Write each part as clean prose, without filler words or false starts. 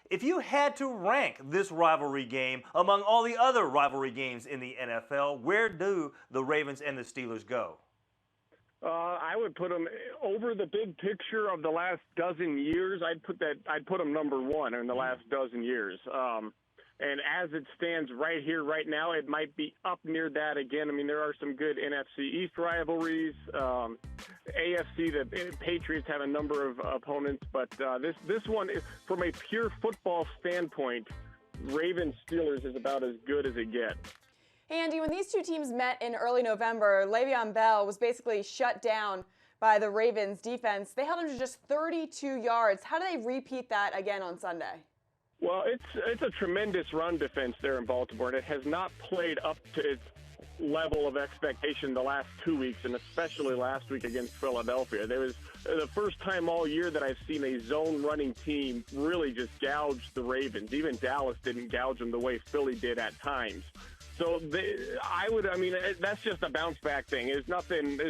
If you had to rank this rivalry game among all the other rivalry games in the NFL, where do the Ravens and the Steelers go? I would put them over the big picture of the last dozen years. I'd put them number one in the last dozen years. And as it stands right here, right now, it might be up near that again. I mean, there are some good NFC East rivalries. AFC, the Patriots have a number of opponents, but this one, from a pure football standpoint, Ravens-Steelers is about as good as it gets. Hey, Andy, when these two teams met in early November, Le'Veon Bell was basically shut down by the Ravens defense. They held him to just 32 yards. How do they repeat that again on Sunday? Well, it's a tremendous run defense there in Baltimore, and it has not played up to its level of expectation the last 2 weeks, and especially last week against Philadelphia. There was the first time all year that I've seen a zone running team really just gouge the Ravens. Even Dallas didn't gouge them the way Philly did at times. So that's just a bounce back thing. There's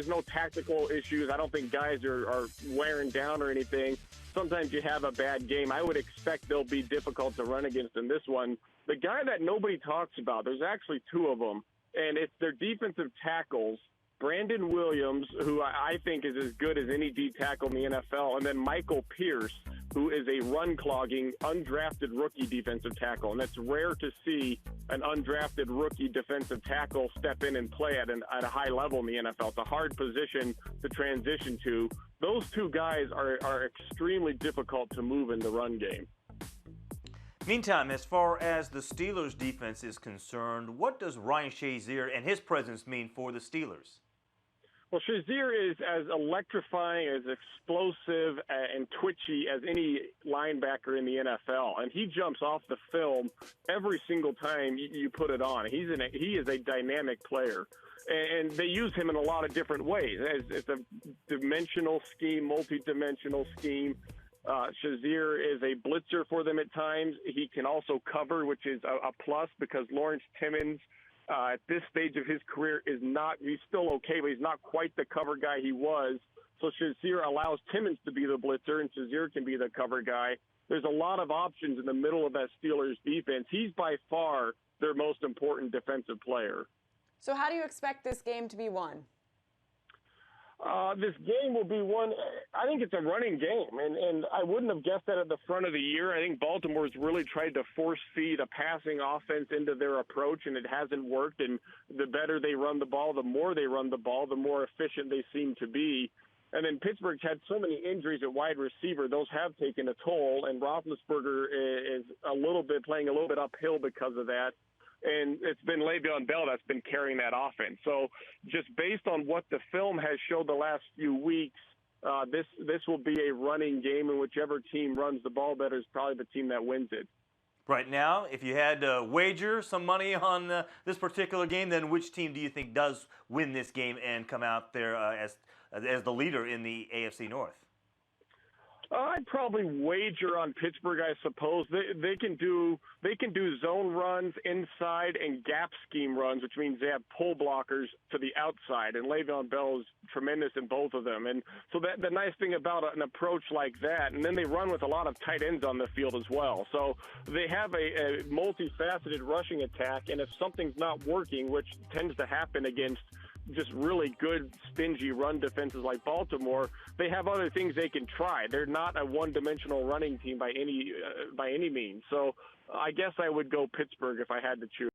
no tactical issues. I don't think guys are wearing down or anything. Sometimes you have a bad game. I would expect they'll be difficult to run against in this one. The guy that nobody talks about, there's actually two of them, and it's their defensive tackles. Brandon Williams, who I think is as good as any D tackle in the NFL, and then Michael Pierce, who is a run-clogging, undrafted rookie defensive tackle. And that's rare to see an undrafted rookie defensive tackle step in and play at a high level in the NFL. It's a hard position to transition to. Those two guys are extremely difficult to move in the run game. Meantime, as far as the Steelers' defense is concerned, what does Ryan Shazier and his presence mean for the Steelers? Well, Shazier is as electrifying, as explosive, and twitchy as any linebacker in the NFL, and he jumps off the film every single time you put it on. He is a dynamic player, and they use him in a lot of different ways. It's a dimensional scheme, multi-dimensional scheme. Shazier is a blitzer for them at times. He can also cover, which is a plus because Lawrence Timmons, at this stage of his career, he's still okay, but he's not quite the cover guy he was. So Shazier allows Timmons to be the blitzer, and Shazier can be the cover guy. There's a lot of options in the middle of that Steelers defense. He's by far their most important defensive player. So how do you expect this game to be won? This game will be one. I think it's a running game, and I wouldn't have guessed that at the front of the year. I think Baltimore's really tried to force feed a passing offense into their approach, and it hasn't worked. And the better they run the ball, the more they run the ball, the more efficient they seem to be. And then Pittsburgh's had so many injuries at wide receiver; those have taken a toll. And Roethlisberger is playing a little bit uphill because of that. And it's been Le'Veon Bell that's been carrying that offense. So just based on what the film has showed the last few weeks, this will be a running game, and whichever team runs the ball better is probably the team that wins it. Right now, if you had to wager some money on this particular game, then which team do you think does win this game and come out there as the leader in the AFC North? I'd probably wager on Pittsburgh, I suppose. They can do zone runs inside and gap scheme runs, which means they have pull blockers to the outside, and Le'Veon Bell is tremendous in both of them. And so the nice thing about an approach like that, and then they run with a lot of tight ends on the field as well. So they have a multifaceted rushing attack, and if something's not working, which tends to happen against just really good, stingy run defenses like Baltimore, they have other things they can try. They're not a one-dimensional running team by any means. So I guess I would go Pittsburgh if I had to choose.